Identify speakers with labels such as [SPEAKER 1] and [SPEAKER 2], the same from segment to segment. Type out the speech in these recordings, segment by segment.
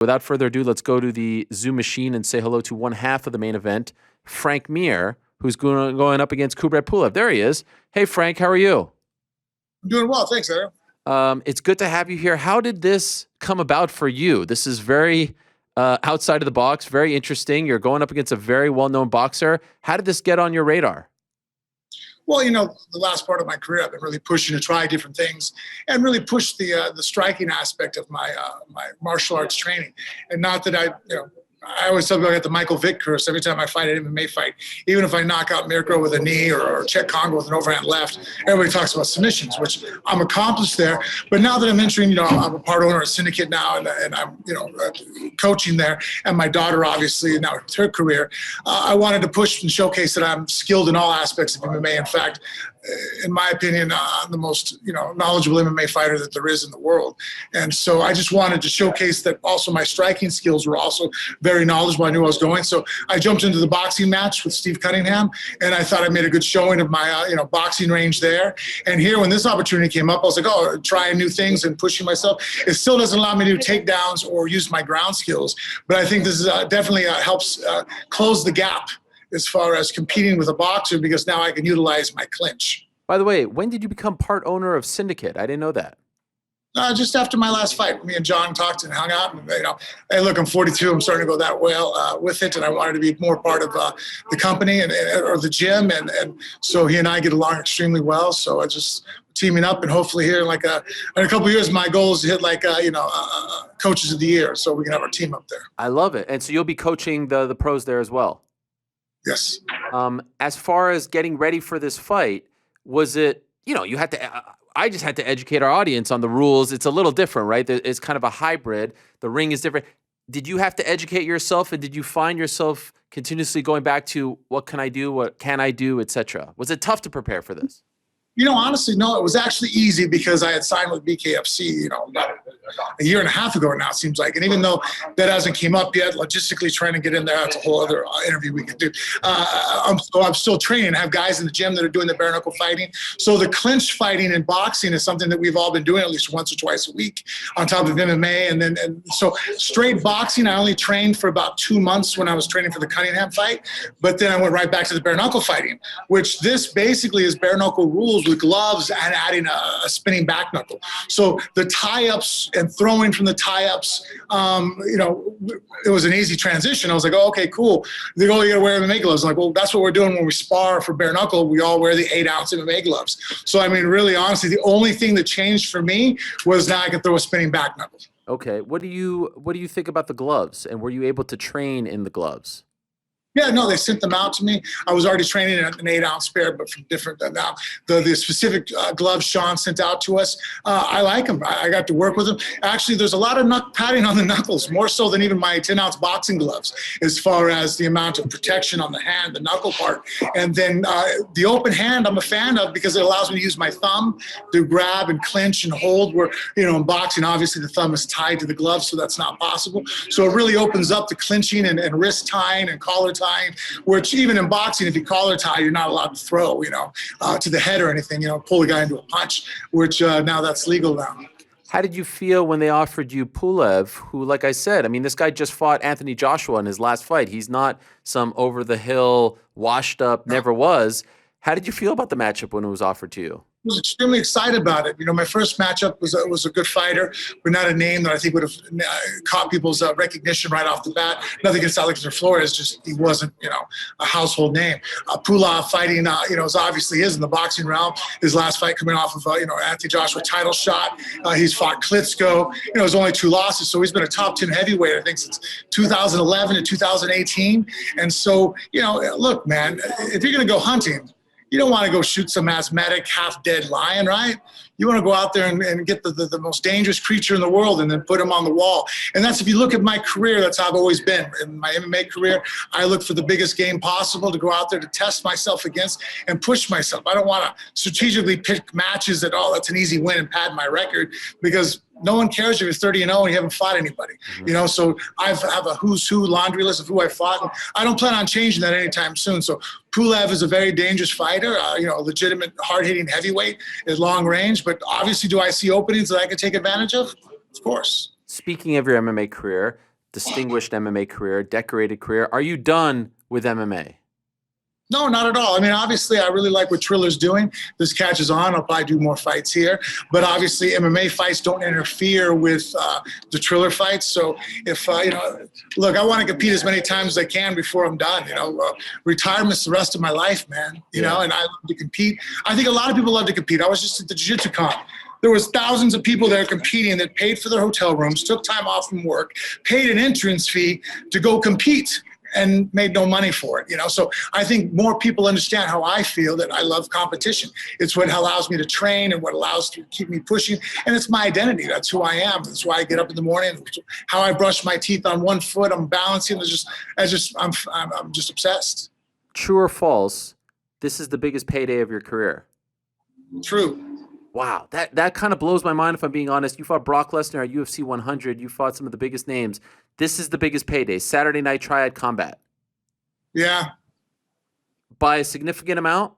[SPEAKER 1] Without further ado, let's go to the Zoom machine and say hello to one half of the main event, Frank Mir, who's going up against Kubrat Pulev. There he is. Hey, Frank, how are you?
[SPEAKER 2] I'm doing well. Thanks, Aaron.
[SPEAKER 1] It's good to have you here. How did this come about for you? This is very outside of the box, very interesting. You're going up against a very well-known boxer. How did this get on your radar?
[SPEAKER 2] Well, you know, the last part of my career, I've been really pushing to try different things and really push the striking aspect of my my martial arts training. And not that I always tell people I got the Michael Vick curse every time I fight an MMA fight. Even if I knock out Mirko with a knee or Czech Congo with an overhand left, everybody talks about submissions, which I'm accomplished there. But now that I'm entering, I'm a part owner of Syndicate now, and I'm, coaching there. And my daughter, obviously, now it's her career. I wanted to push and showcase that I'm skilled in all aspects of MMA. In fact, in my opinion, I'm the most, knowledgeable MMA fighter that there is in the world. And so I just wanted to showcase that also my striking skills were also very knowledgeable. I knew I was going. So I jumped into the boxing match with Steve Cunningham, and I thought I made a good showing of my, boxing range there. And here, when this opportunity came up, I was like, oh, trying new things and pushing myself. It still doesn't allow me to do takedowns or use my ground skills, but I think this is definitely helps close the gap as far as competing with a boxer, because now I can utilize my clinch.
[SPEAKER 1] By the way, when did you become part owner of Syndicate? I didn't know that.
[SPEAKER 2] Just after my last fight, me and John talked and hung out. And, hey, look, I'm 42. I'm starting to go that well with it, and I wanted to be more part of the company or the gym. And so he and I get along extremely well. So I just teaming up, and hopefully here in a couple of years, my goal is to hit coaches of the year, so we can have our team up there.
[SPEAKER 1] I love it. And so you'll be coaching the pros there as well.
[SPEAKER 2] Yes.
[SPEAKER 1] As far as getting ready for this fight, was it, you had to, I just had to educate our audience on the rules. It's a little different, right? It's kind of a hybrid. The ring is different. Did you have to educate yourself, and did you find yourself continuously going back to what can I do, what can I do, etc.? Was it tough to prepare for this?
[SPEAKER 2] Honestly, no, it was actually easy because I had signed with BKFC, about a year and a half ago now, it seems like. And even though that hasn't came up yet, logistically trying to get in there, that's a whole other interview we could do. I'm still training. I have guys in the gym that are doing the bare knuckle fighting. So the clinch fighting and boxing is something that we've all been doing at least once or twice a week on top of MMA. And so straight boxing, I only trained for about 2 months when I was training for the Cunningham fight. But then I went right back to the bare knuckle fighting, which this basically is bare knuckle rules with gloves and adding a spinning back knuckle. So the tie-ups and throwing from the tie-ups, it was an easy transition. I was like, oh, okay, cool. They go, you gotta wear MMA gloves. I'm like, well, that's what we're doing when we spar for bare knuckle. We all wear the 8-ounce MMA gloves. So, I mean, really, honestly, the only thing that changed for me was now I could throw a spinning back knuckle.
[SPEAKER 1] Okay. What do you think about the gloves, and were you able to train in the gloves?
[SPEAKER 2] Yeah, no, they sent them out to me. I was already training in an 8-ounce pair, but from different now. The specific gloves Sean sent out to us, I like them. I got to work with them. Actually, there's a lot of padding on the knuckles, more so than even my 10-ounce boxing gloves, as far as the amount of protection on the hand, the knuckle part. And then the open hand, I'm a fan of, because it allows me to use my thumb to grab and clinch and hold. Where in boxing, obviously the thumb is tied to the glove, so that's not possible. So it really opens up the clinching and wrist tying and collar tying, which even in boxing, if you collar tie, you're not allowed to throw, to the head or anything, pull a guy into a punch, which now that's legal now.
[SPEAKER 1] How did you feel when they offered you Pulev, who, like I said, I mean, this guy just fought Anthony Joshua in his last fight. He's not some over-the-hill, washed-up, never was. How did you feel about the matchup when it was offered to you?
[SPEAKER 2] I was extremely excited about it. My first matchup was a good fighter, but not a name that I think would have caught people's recognition right off the bat. Nothing against Alexander Flores, just he wasn't, a household name. Pulev fighting, is obviously is in the boxing realm. His last fight coming off of, Anthony Joshua title shot. He's fought Klitschko. His only 2 losses, so he's been a top 10 heavyweight, I think, since 2011 to 2018. And so, look, man, if you're going to go hunting, you don't want to go shoot some asthmatic, half-dead lion, right? You want to go out there and get the most dangerous creature in the world and then put him on the wall. And that's, if you look at my career, that's how I've always been. In my MMA career, I look for the biggest game possible to go out there to test myself against and push myself. I don't want to strategically pick matches that, oh, that's an easy win and pad my record, because no one cares if you're 30-0 and you haven't fought anybody. So I have a who's who laundry list of who I fought. And I don't plan on changing that anytime soon. So Pulev is a very dangerous fighter, a legitimate hard-hitting heavyweight at long range. But obviously, do I see openings that I can take advantage of? Of course.
[SPEAKER 1] Speaking of your MMA career, distinguished MMA career, decorated career. Are you done with MMA?
[SPEAKER 2] No, not at all. I mean, obviously, I really like what Triller's doing. This catches on. I'll probably do more fights here. But obviously, MMA fights don't interfere with the Triller fights. So if, look, I want to compete as many times as I can before I'm done. Retirement's the rest of my life, man. You know, and I love to compete. I think a lot of people love to compete. I was just at the Jiu-Jitsu Con. There was thousands of people there competing that paid for their hotel rooms, took time off from work, paid an entrance fee to go compete, and made no money for it, So I think more people understand how I feel, that I love competition. It's what allows me to train and what allows to keep me pushing. And it's my identity. That's who I am. That's why I get up in the morning. How I brush my teeth on one foot. I'm balancing. I'm just obsessed.
[SPEAKER 1] True or false? This is the biggest payday of your career.
[SPEAKER 2] True.
[SPEAKER 1] Wow, that kind of blows my mind, if I'm being honest. You fought Brock Lesnar at UFC 100. You fought some of the biggest names. This is the biggest payday. Saturday night Triad Combat.
[SPEAKER 2] Yeah.
[SPEAKER 1] By a significant amount?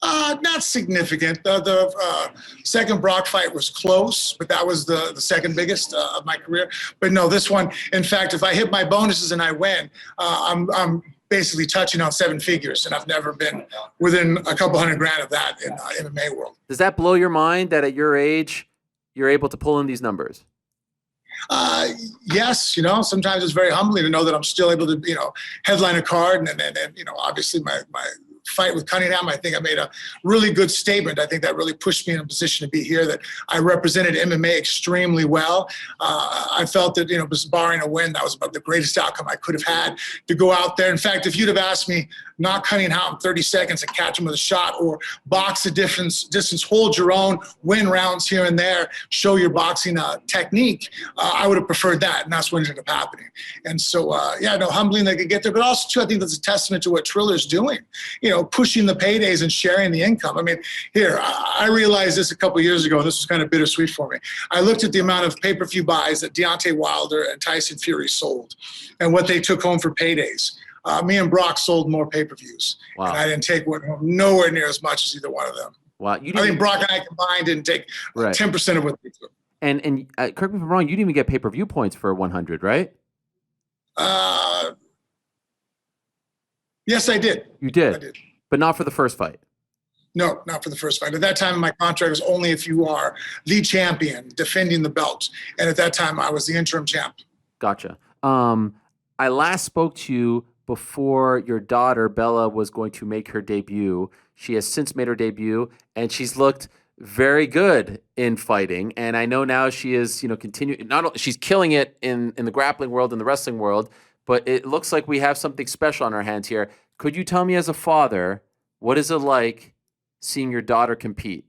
[SPEAKER 2] Not significant. The second Brock fight was close, but that was the second biggest of my career. But no, this one, in fact, if I hit my bonuses and I win, I'm basically touching on seven figures, and I've never been within a couple $100,000 of that in MMA world.
[SPEAKER 1] Does that blow your mind that at your age you're able to pull in these numbers?
[SPEAKER 2] Yes, sometimes it's very humbling to know that I'm still able to, headline a card, and obviously my fight with Cunningham, I think I made a really good statement. I think that really pushed me in a position to be here, that I represented MMA extremely well. I felt that, just barring a win, that was about the greatest outcome I could have had, to go out there. In fact, if you'd have asked me, knock Cunningham in 30 seconds and catch him with a shot, or box the distance, hold your own, win rounds here and there, show your boxing technique, I would have preferred that, and that's what ended up happening. And so, humbling they could get there, but also, too, I think that's a testament to what Triller's doing, pushing the paydays and sharing the income. I mean, I realized this a couple of years ago, and this was kind of bittersweet for me. I looked at the amount of pay-per-view buys that Deontay Wilder and Tyson Fury sold and what they took home for paydays. Me and Brock sold more pay-per-views. Wow. And I didn't take one home nowhere near as much as either one of them.
[SPEAKER 1] Wow.
[SPEAKER 2] I think Brock and I combined didn't take 10% of what they took.
[SPEAKER 1] And correct me if I'm wrong, you didn't even get pay-per-view points for 100, right?
[SPEAKER 2] Yes, I did.
[SPEAKER 1] You did?
[SPEAKER 2] I did.
[SPEAKER 1] But not for the first fight?
[SPEAKER 2] No, not for the first fight. At that time, my contract was only if you are the champion defending the belt. And at that time, I was the interim champ.
[SPEAKER 1] Gotcha. I last spoke to you before your daughter, Bella, was going to make her debut. She has since made her debut, and she's looked very good in fighting. And I know now she is, she's killing it in the grappling world and the wrestling world, but it looks like we have something special on our hands here. Could you tell me, as a father, what is it like seeing your daughter compete?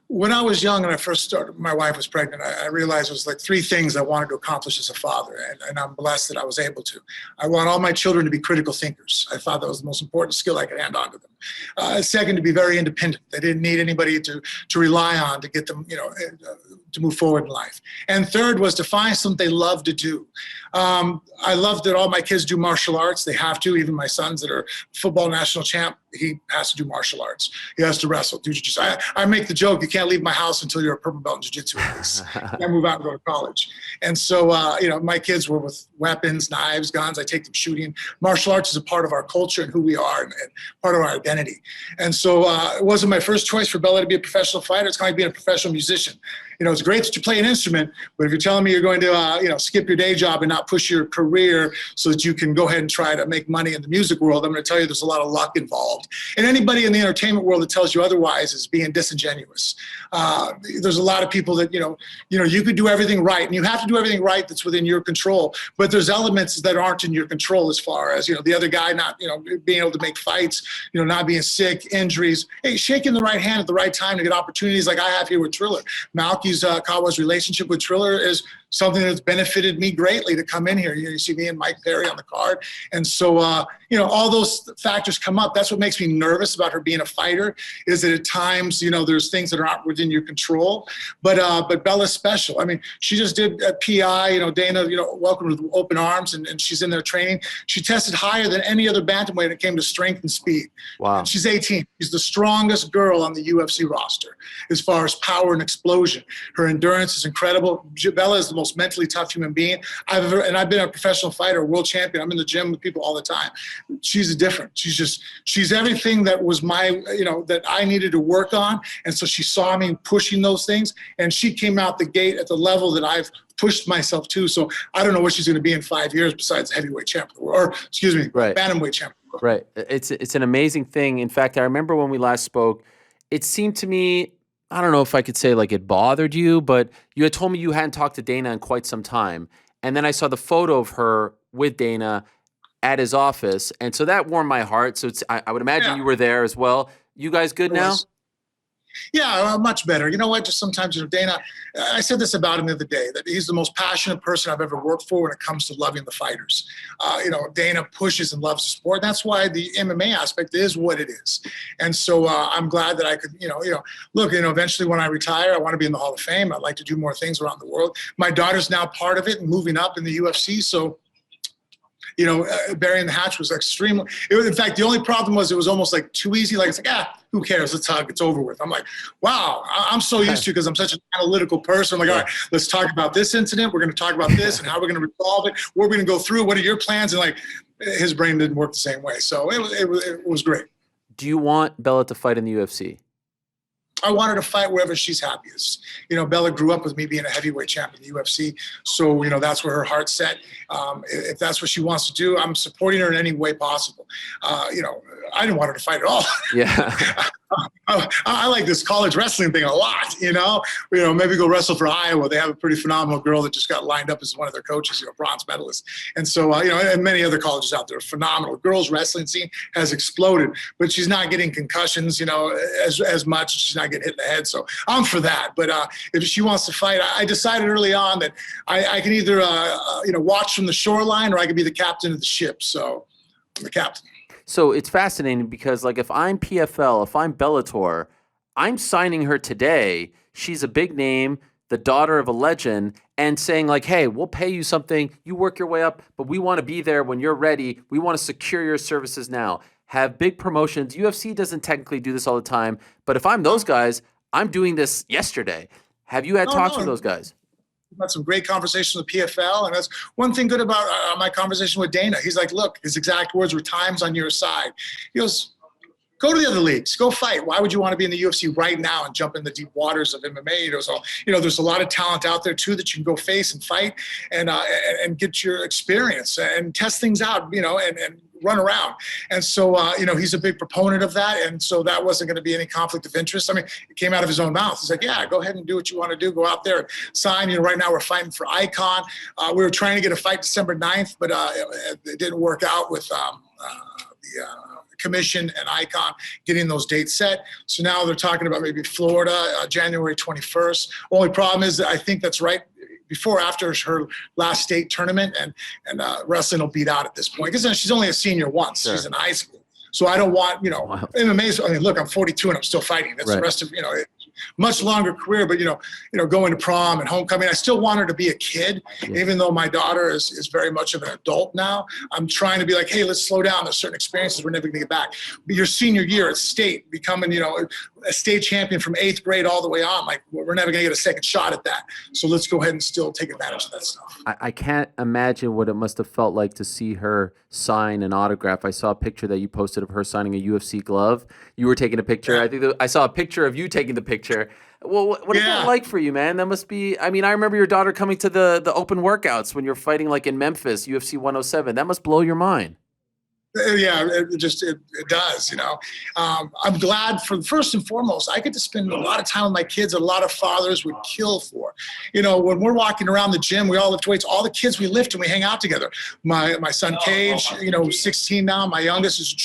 [SPEAKER 2] When I was young and I first started, my wife was pregnant, I realized it was like three things I wanted to accomplish as a father, and I'm blessed that I was able to. I want all my children to be critical thinkers. I thought that was the most important skill I could hand on to them. Second, to be very independent. They didn't need anybody to rely on to get them, to move forward in life. And third was to find something they love to do. I love that all my kids do martial arts. They have to. Even my sons that are football national champ, he has to do martial arts. He has to wrestle, do jiu-jitsu. I make the joke, you can't leave my house until you're a purple belt in jiu-jitsu at least. You can't move out and go to college. And so, my kids were with weapons, knives, guns. I take them shooting. Martial arts is a part of our culture and who we are, and part of our identity. And so it wasn't my first choice for Bella to be a professional fighter. It's kind of like being a professional musician. It's great that you play an instrument, but if you're telling me you're going to, skip your day job and not push your career so that you can go ahead and try to make money in the music world, I'm going to tell you there's a lot of luck involved. And anybody in the entertainment world that tells you otherwise is being disingenuous. There's a lot of people that, you could do everything right, and you have to do everything right that's within your control, but there's elements that aren't in your control, as far as, the other guy not, being able to make fights, not being sick, injuries. Hey, shaking the right hand at the right time to get opportunities like I have here with Triller. Malky's Kawa's relationship with Triller is something that's benefited me greatly to come in here. You see me and Mike Perry on the card. And so, all those factors come up. That's what makes me nervous about her being a fighter, is that at times, there's things that are not within your control. But Bella's special. I mean, she just did a PI, Dana, welcome with open arms, and she's in there training. She tested higher than any other bantamweight when it came to strength and speed.
[SPEAKER 1] Wow.
[SPEAKER 2] And she's 18. She's the strongest girl on the UFC roster as far as power and explosion. Her endurance is incredible. Bella is the most mentally tough human being I've ever, and I've been a professional fighter, world champion. I'm in the gym with people all the time. She's different. She's everything that was that I needed to work on. And so she saw me pushing those things, and she came out the gate at the level that I've pushed myself to. So I don't know what she's going to be in 5 years besides heavyweight champion, bantamweight champion.
[SPEAKER 1] Right. It's an amazing thing. In fact, I remember when we last spoke, it seemed to me, I don't know if I could say like it bothered you, but you had told me you hadn't talked to Dana in quite some time. And then I saw the photo of her with Dana at his office. And so that warmed my heart. So I would imagine you were there as well. You guys good now?
[SPEAKER 2] Yeah, much better. You know what? Just sometimes, Dana, I said this about him the other day, that he's the most passionate person I've ever worked for when it comes to loving the fighters. Dana pushes and loves the sport. That's why the MMA aspect is what it is. And so I'm glad that I could, look, eventually when I retire, I want to be in the Hall of Fame. I'd like to do more things around the world. My daughter's now part of it and moving up in the UFC. So, burying the hatch was extremely. In fact, the only problem was it was almost like too easy. Like, it's like, who cares? Let's hug. It's over with. I'm like, wow, I'm so used to, because I'm such an analytical person. I'm like, all right, let's talk about this incident. We're going to talk about this and how we're going to resolve it. What we're going to go through. What are your plans? And like, his brain didn't work the same way. So it was great.
[SPEAKER 1] Do you want Bella to fight in the UFC?
[SPEAKER 2] I want her to fight wherever she's happiest. Bella grew up with me being a heavyweight champion in the UFC. So, that's where her heart's set. If that's what she wants to do, I'm supporting her in any way possible. I didn't want her to fight at all.
[SPEAKER 1] Yeah.
[SPEAKER 2] I like this college wrestling thing a lot, maybe go wrestle for Iowa. They have a pretty phenomenal girl that just got lined up as one of their coaches, bronze medalist. And so, and many other colleges out there are phenomenal. Girls wrestling scene has exploded, but she's not getting concussions, as much. She's not getting hit in the head. So I'm for that. But if she wants to fight, I decided early on that I can either, watch from the shoreline, or I could be the captain of the ship. So I'm the captain.
[SPEAKER 1] So it's fascinating because, like, if I'm PFL, if I'm Bellator, I'm signing her today. She's a big name, the daughter of a legend, and saying, like, hey, we'll pay you something. You work your way up, but we want to be there when you're ready. We want to secure your services now. Have big promotions. UFC doesn't technically do this all the time, but if I'm those guys, I'm doing this yesterday. Have you had talks with those guys?
[SPEAKER 2] We've had some great conversations with PFL, and that's one thing good about my conversation with Dana. He's like, look, his exact words were, time's on your side. He goes, go to the other leagues, go fight. Why would you want to be in the UFC right now and jump in the deep waters of MMA? There's a lot of talent out there too that you can go face and fight and get your experience and test things out, and run around. And so, he's a big proponent of that. And so that wasn't going to be any conflict of interest. I mean, it came out of his own mouth. He's like, yeah, go ahead and do what you want to do. Go out there and sign. Right now we're fighting for Icon. We were trying to get a fight December 9th, but it didn't work out with the commission and Icon getting those dates set. So now they're talking about maybe Florida, January 21st. Only problem is that I think that's right before or after her last state tournament, and wrestling will beat out at this point, because she's only a senior once. Sure. She's in high school. So I don't want, MMA's, look, I'm 42 and I'm still fighting. That's right. The rest of, much longer career, but, going to prom and homecoming. I still want her to be a kid, even though my daughter is very much of an adult now. I'm trying to be like, hey, let's slow down. There's certain experiences we're never going to get back. But your senior year at state, becoming, a state champion from 8th grade all the way on, like, we're never going to get a second shot at that. So let's go ahead and still take advantage of that stuff.
[SPEAKER 1] I can't imagine what it must have felt like to see her sign an autograph. I saw a picture that you posted of her signing a UFC glove. You were taking a picture. Yeah. I think I saw a picture of you taking the picture. Well, what is that like for you, man? That must be, I remember your daughter coming to the open workouts when you're fighting like in Memphis, UFC 107. That must blow your mind.
[SPEAKER 2] Yeah, it does, I'm glad first and foremost, I get to spend a lot of time with my kids that a lot of fathers would kill for. When we're walking around the gym, we all lift weights, all the kids we lift and we hang out together. My son Cage, who's 16 now, my youngest is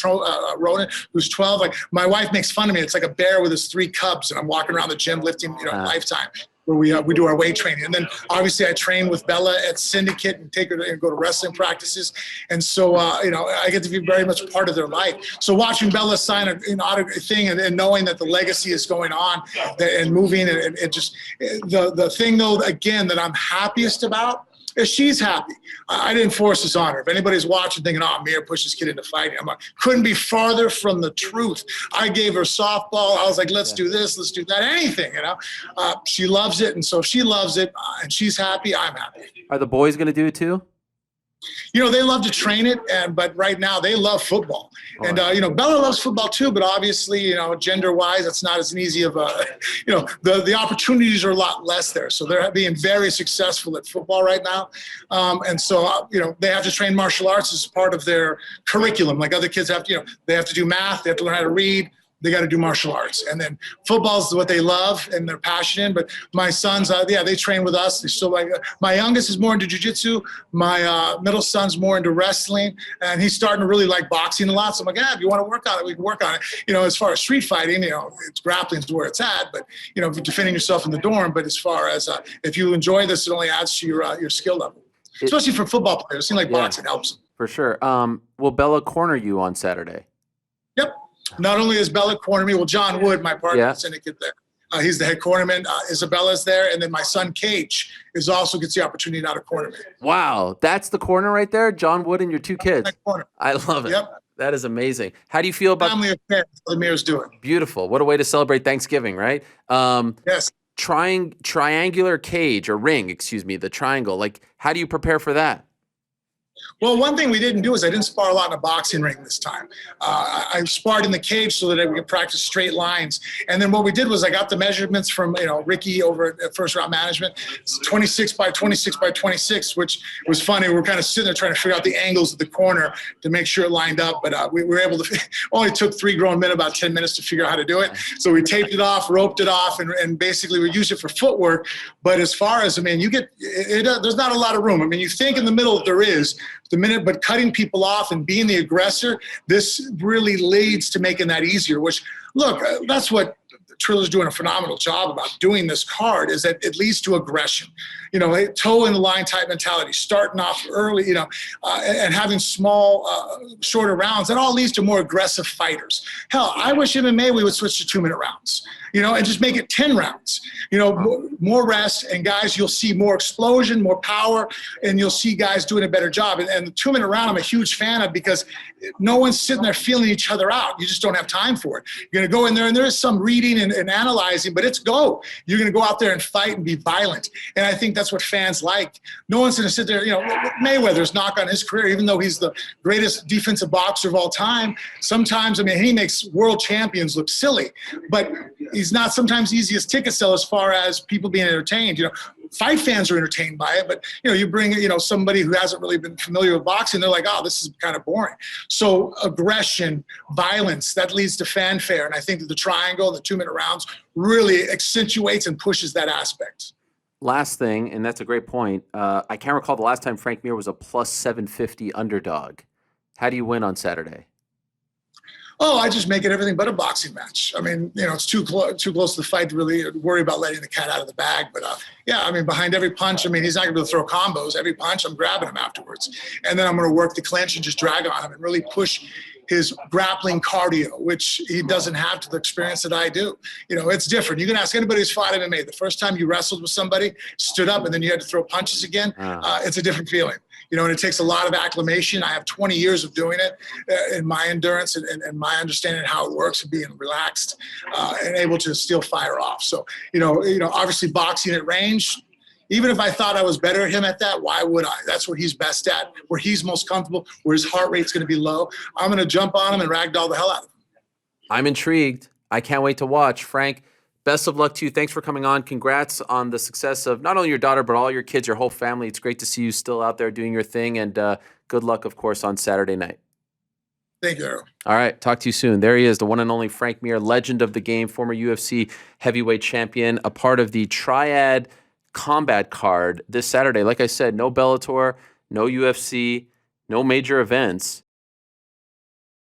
[SPEAKER 2] Ronan, who's 12. Like, my wife makes fun of me. It's like a bear with his 3 cubs, and I'm walking around the gym lifting, Lifetime, where we do our weight training. And then obviously I train with Bella at Syndicate and take her and go to wrestling practices. And so, I get to be very much part of their life. So watching Bella sign a thing and knowing that the legacy is going on and moving, and it just, the thing though, again, that I'm happiest about she's happy. I didn't force this on her. If anybody's watching thinking, oh, Mir pushed his kid into fighting, I'm like, couldn't be farther from the truth. I gave her softball. I was like, let's do this, let's do that, anything, She loves it, and so if she loves it and she's happy, I'm happy.
[SPEAKER 1] Are the boys going to do it too?
[SPEAKER 2] They love to train it, but right now they love football. And, Bella loves football too, but obviously, gender-wise, it's not as easy of the opportunities are a lot less there. So they're being very successful at football right now. And so, they have to train martial arts as part of their curriculum. Like other kids have to, they have to do math, they have to learn how to read. They got to do martial arts. And then football is what they love and they're passionate in. But my sons, they train with us. They still my youngest is more into jiu-jitsu. My middle son's more into wrestling. And he's starting to really like boxing a lot. So I'm like, if you want to work on it, we can work on it. As far as street fighting, it's grappling is where it's at. But, defending yourself in the dorm. But as far as if you enjoy this, it only adds to your skill level. Especially for football players. It seems like boxing helps them.
[SPEAKER 1] For sure. Will Bella corner you on Saturday?
[SPEAKER 2] Yep. Not only is Bella corner me, John Wood, my partner in the syndicate there, he's the head cornerman. Isabella's there, and then my son Cage also gets the opportunity now to corner me.
[SPEAKER 1] Wow, that's the corner right there, John Wood and your two kids. I love it.
[SPEAKER 2] Yep.
[SPEAKER 1] That is amazing. How do you feel about
[SPEAKER 2] family affair? The Mir's doing
[SPEAKER 1] beautiful. What a way to celebrate Thanksgiving, right?
[SPEAKER 2] Yes.
[SPEAKER 1] Triangular cage or ring, excuse me, the triangle. Like, how do you prepare for that?
[SPEAKER 2] Well, one thing we didn't do is I didn't spar a lot in a boxing ring this time. I sparred in the cage so that we could practice straight lines. And then what we did was I got the measurements from Ricky over at First Round Management. It's 26 by 26 by 26, which was funny. We were kind of sitting there trying to figure out the angles of the corner to make sure it lined up. But we were able to. Only took 3 grown men about 10 minutes to figure out how to do it. So we taped it off, roped it off, and basically we used it for footwork. But as far as you get there's not a lot of room. You think in the middle there is. But cutting people off and being the aggressor, this really leads to making that easier, which, look, that's what Triller's doing a phenomenal job about doing this card, is that it leads to aggression. Toe in the line type mentality, starting off early, and having small, shorter rounds. That all leads to more aggressive fighters. Hell, I wish MMA we would switch to 2-minute rounds, and just make it 10 rounds. More rest, and guys, you'll see more explosion, more power, and you'll see guys doing a better job. And the 2-minute round, I'm a huge fan of, because no one's sitting there feeling each other out. You just don't have time for it. You're going to go in there, and there is some reading and analyzing, but it's go. You're going to go out there and fight and be violent. And I think that's what fans like. No one's going to sit there, Mayweather's knock on his career, even though he's the greatest defensive boxer of all time. Sometimes, he makes world champions look silly, but he's not sometimes the easiest ticket sell as far as people being entertained. Fight fans are entertained by it, but you bring somebody who hasn't really been familiar with boxing, they're like, oh, this is kind of boring. So aggression, violence, that leads to fanfare, and I think that the triangle, the 2-minute rounds, really accentuates and pushes that aspect.
[SPEAKER 1] Last thing, and that's a great point. I can't recall the last time Frank Mir was a plus 750 underdog. How do you win on Saturday?
[SPEAKER 2] Oh, I just make it everything but a boxing match. It's too close to the fight to really worry about letting the cat out of the bag. But behind every punch, he's not going to throw combos. Every punch, I'm grabbing him afterwards. And then I'm going to work the clinch and just drag on him and really push his grappling cardio, which he doesn't have to the experience that I do. It's different. You can ask anybody who's fought MMA. The first time you wrestled with somebody, stood up, and then you had to throw punches again, it's a different feeling. And it takes a lot of acclimation. I have 20 years of doing it in my endurance and my understanding of how it works and being relaxed and able to still fire off. So, obviously boxing at range, even if I thought I was better at him at that, why would I? That's what he's best at, where he's most comfortable, where his heart rate's going to be low. I'm going to jump on him and ragdoll the hell out of him.
[SPEAKER 1] I'm intrigued. I can't wait to watch. Frank, best of luck to you. Thanks for coming on. Congrats on the success of not only your daughter, but all your kids, your whole family. It's great to see you still out there doing your thing. And good luck, of course, on Saturday night.
[SPEAKER 2] Thank you, Errol.
[SPEAKER 1] All right. Talk to you soon. There he is, the one and only Frank Mir, legend of the game, former UFC heavyweight champion, a part of the Triad Combat card this Saturday. Like I said, no Bellator, no UFC, no major events.